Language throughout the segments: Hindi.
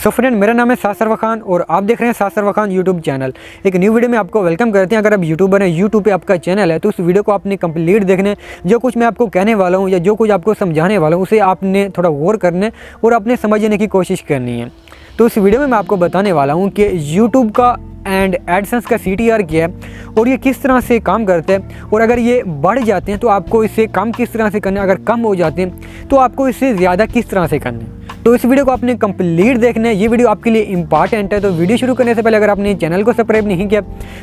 सो फ्रेंड, मेरा नाम है सरवर खान और आप देख रहे हैं सरवर खान यूट्यूब चैनल। एक न्यू वीडियो में आपको वेलकम करते हैं। अगर आप यूट्यूबर हैं, यूट्यूब पे आपका चैनल है, तो उस वीडियो को आपने कंप्लीट देखने, जो कुछ मैं आपको कहने वाला हूँ या जो कुछ आपको समझाने वाला हूँ उसे आपने थोड़ा गौर करने और अपने समझने की कोशिश करनी है। तो इस वीडियो में मैं आपको बताने वाला हूँ कि यूट्यूब का एंड एडसेंस का CTR क्या है और ये किस तरह से काम करते हैं, और अगर ये बढ़ जाते हैं तो आपको इससे कम किस तरह से करना है, अगर कम हो जाते हैं तो आपको इससे ज़्यादा किस तरह से करना है। तो इस वीडियो को आपने कंप्लीट देखना है, ये वीडियो आपके लिए इंपॉर्टेंट है। तो वीडियो शुरू करने से पहले अगर आपने चैनल को सब्सक्राइब नहीं किया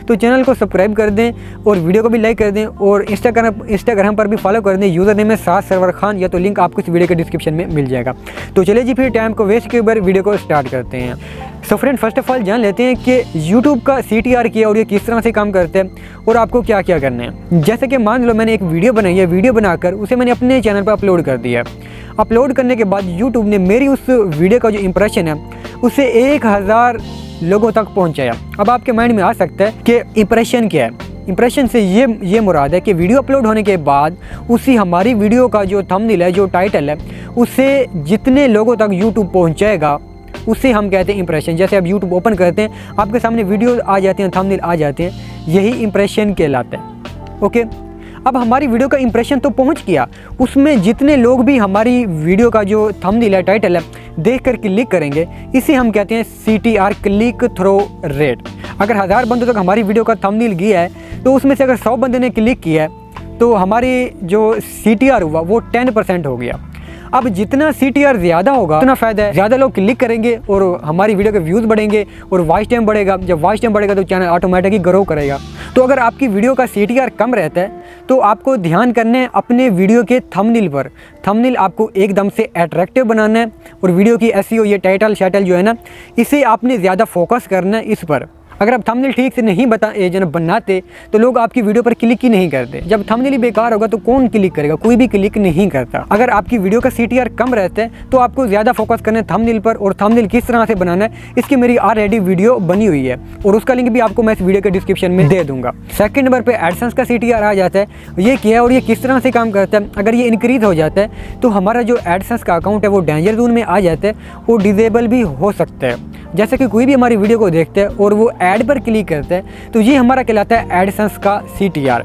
तो चैनल को सब्सक्राइब कर दें और वीडियो को भी लाइक कर दें, और इंस्टाग्राम पर भी फॉलो कर दें। यूज़र नेम है सरवर खान, या तो लिंक आपको इस वीडियो के डिस्क्रिप्शन में मिल जाएगा। तो चलिए जी, फिर टाइम को वेस्ट किए बगैर वीडियो को स्टार्ट करते हैं। So friend, first of all जान लेते हैं कि YouTube का CTR क्या है और ये किस तरह से काम करते हैं और आपको क्या क्या करना है। जैसे कि मान लो मैंने एक वीडियो बनाई है, वीडियो बनाकर उसे मैंने अपने चैनल पर अपलोड कर दिया। अपलोड करने के बाद YouTube ने मेरी उस वीडियो का जो इंप्रेशन है उसे 1000 लोगों तक पहुंचाया। अब आपके माइंड में आ सकता है कि इंप्रेशन क्या है। इंप्रेशन से ये मुराद है कि वीडियो अपलोड होने के बाद उसी हमारी वीडियो का जो थंबनेल है, जो टाइटल है, उसे जितने लोगों तक YouTube पहुंचाएगा उसे हम कहते हैं इंप्रेशन। जैसे आप YouTube ओपन करते हैं, आपके सामने वीडियो आ जाते हैं, थंबनेल आ जाते हैं, यही इंप्रेशन कहलाता है। ओके, अब हमारी वीडियो का इंप्रेशन तो पहुंच गया, उसमें जितने लोग भी हमारी वीडियो का जो थंबनेल है, टाइटल है, देख कर क्लिक करेंगे, इसे हम कहते हैं CTR, क्लिक थ्रू रेट। अगर 1000 बंदों तक हमारी वीडियो का थंबनेल गया है तो उसमें से अगर 100 बंदे ने क्लिक किया है तो हमारी जो CTR हुआ वो 10% हो गया। अब जितना CTR ज़्यादा होगा उतना फ़ायदा है, ज़्यादा लोग क्लिक करेंगे और हमारी वीडियो के व्यूज़ बढ़ेंगे और वॉच टाइम बढ़ेगा। जब वॉच टाइम बढ़ेगा तो चैनल ऑटोमेटिकली ग्रो करेगा। तो अगर आपकी वीडियो का CTR कम रहता है तो आपको ध्यान करना है अपने वीडियो के थंबनेल पर। थंबनेल आपको एकदम से अट्रैक्टिव बनाना है और वीडियो की SEO, ये टाइटल शैटल जो है ना, इसे आपने ज़्यादा फोकस करना है इस पर। अगर आप थंबनेल ठीक से नहीं बनाते तो लोग आपकी वीडियो पर क्लिक ही नहीं करते। जब थंबनेल ही बेकार होगा तो कौन क्लिक करेगा? कोई भी क्लिक नहीं करता। अगर आपकी वीडियो का CTR कम रहता है तो आपको ज़्यादा फोकस करना है थंबनेल पर, और थंबनेल किस तरह से बनाना है इसकी मेरी ऑलरेडी वीडियो बनी हुई है और उसका लिंक भी आपको मैं इस वीडियो के डिस्क्रिप्शन में दे दूंगा। सेकंड नंबर पर एडसेंस का CTR आ जाता है। ये क्या है और ये किस तरह से काम करता है? अगर ये इंक्रीज हो जाता है तो हमारा जो एडसेंस का अकाउंट है वो डेंजर जोन में आ जाता है, वो डिसेबल भी हो सकता है। जैसे कि कोई भी हमारी वीडियो को देखता है और वो ऐड पर क्लिक करता है तो ये हमारा कहलाता है एडसेंस का CTR।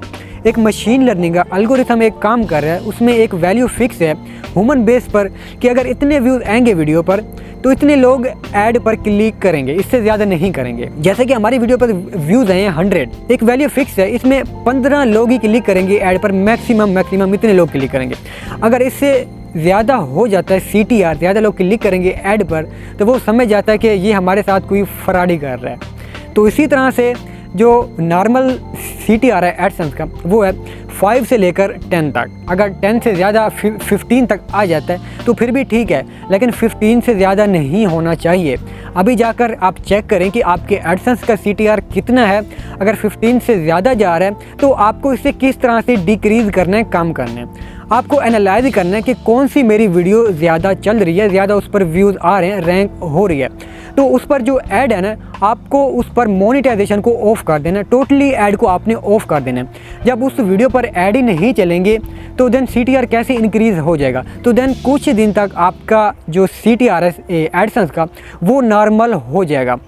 एक मशीन लर्निंग का एल्गोरिथम एक काम कर रहा है, उसमें एक वैल्यू फिक्स है ह्यूमन बेस पर कि अगर इतने व्यूज़ आएंगे वीडियो पर तो इतने लोग ऐड पर क्लिक करेंगे, इससे ज़्यादा नहीं करेंगे। जैसे कि हमारी वीडियो पर व्यूज़ आए हैं 100, एक वैल्यू फिक्स है, इसमें 15 लोग ही क्लिक करेंगे ऐड पर, मैक्सिमम इतने लोग क्लिक करेंगे। अगर इससे ज़्यादा हो जाता है CTR, ज़्यादा लोग क्लिक करेंगे ऐड पर, तो वो समझ जाता है कि ये हमारे साथ कोई फ्रॉड कर रहा है। तो इसी तरह से जो नॉर्मल CTR है एडसेंस का वो है 5 से लेकर 10 तक। अगर 10 से ज़्यादा 15 तक आ जाता है तो फिर भी ठीक है, लेकिन 15 से ज़्यादा नहीं होना चाहिए। अभी जाकर आप चेक करें कि आपके एडसेंस का CTR कितना है। अगर 15 से ज़्यादा जा रहा है तो आपको इसे किस तरह से डिक्रीज़ करना है, कम करना है। आपको एनालाइज करना है कि कौन सी मेरी वीडियो ज़्यादा चल रही है, ज़्यादा उस पर व्यूज़ आ रहे हैं, रैंक हो रही है, तो उस पर जो ऐड है ना, आपको उस पर मोनेटाइजेशन को ऑफ कर देना है। टोटली ऐड को आपने ऑफ कर देना है। जब उस वीडियो पर ऐड ही नहीं चलेंगे तो देन CTR कैसे इंक्रीज़ हो जाएगा? तो देन कुछ दिन तक आपका जो CTR है एडसेंस का वो नॉर्मल हो जाएगा।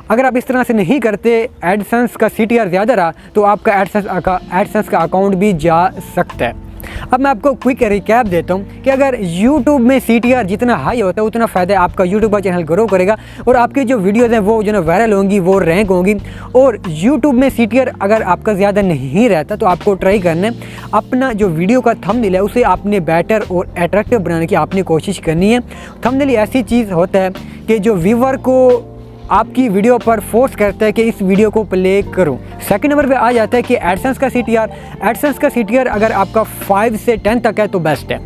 अगर आप इस तरह से नहीं करते, एडसेंस का CTR ज़्यादा रहा तो आपका एडसेंस का अकाउंट भी जा सकता है। अब मैं आपको क्विक रिकैप देता हूँ कि अगर YouTube में CTR जितना हाई होता है उतना फ़ायदा है, आपका YouTube का चैनल ग्रो करेगा और आपकी जो वीडियोज़ हैं वो जो ना वायरल होंगी, वो रैंक होंगी। और YouTube में CTR अगर आपका ज़्यादा नहीं रहता तो आपको ट्राई करना है, अपना जो वीडियो का थंबनेल है उसे आपने बेटर और अट्रैक्टिव बनाने की आपने कोशिश करनी है। थंबनेल ऐसी चीज़ होता है कि जो व्यूअर को आपकी वीडियो पर फोर्स करता है कि इस वीडियो को प्ले करो। सेकंड नंबर पे आ जाता है कि एडसेंस का CTR। एडसेंस का CTR अगर आपका 5 से 10 तक है तो बेस्ट है।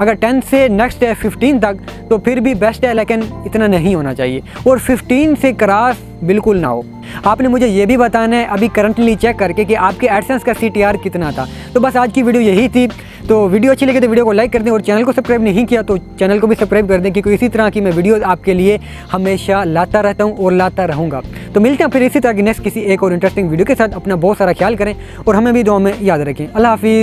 अगर 10 से नेक्स्ट है 15 तक तो फिर भी बेस्ट है, लेकिन इतना नहीं होना चाहिए, और 15 से क्रॉस बिल्कुल ना हो। आपने मुझे ये भी बताना है अभी करंटली चेक करके कि आपके एडसेंस का CTR कितना था। तो बस आज की वीडियो यही थी। तो वीडियो अच्छी लगी तो वीडियो को लाइक कर दें, और चैनल को सब्सक्राइब नहीं किया तो चैनल को भी सब्सक्राइब कर दें, क्योंकि इसी तरह की मैं वीडियोस आपके लिए हमेशा लाता रहता हूं और लाता रहूँगा। तो मिलते हैं फिर इसी तरह की नेक्स्ट किसी एक और इंटरेस्टिंग वीडियो के साथ। अपना बहुत सारा ख्याल करें और हमें भी दुआ में याद रखें। अल्लाह हाफिज़।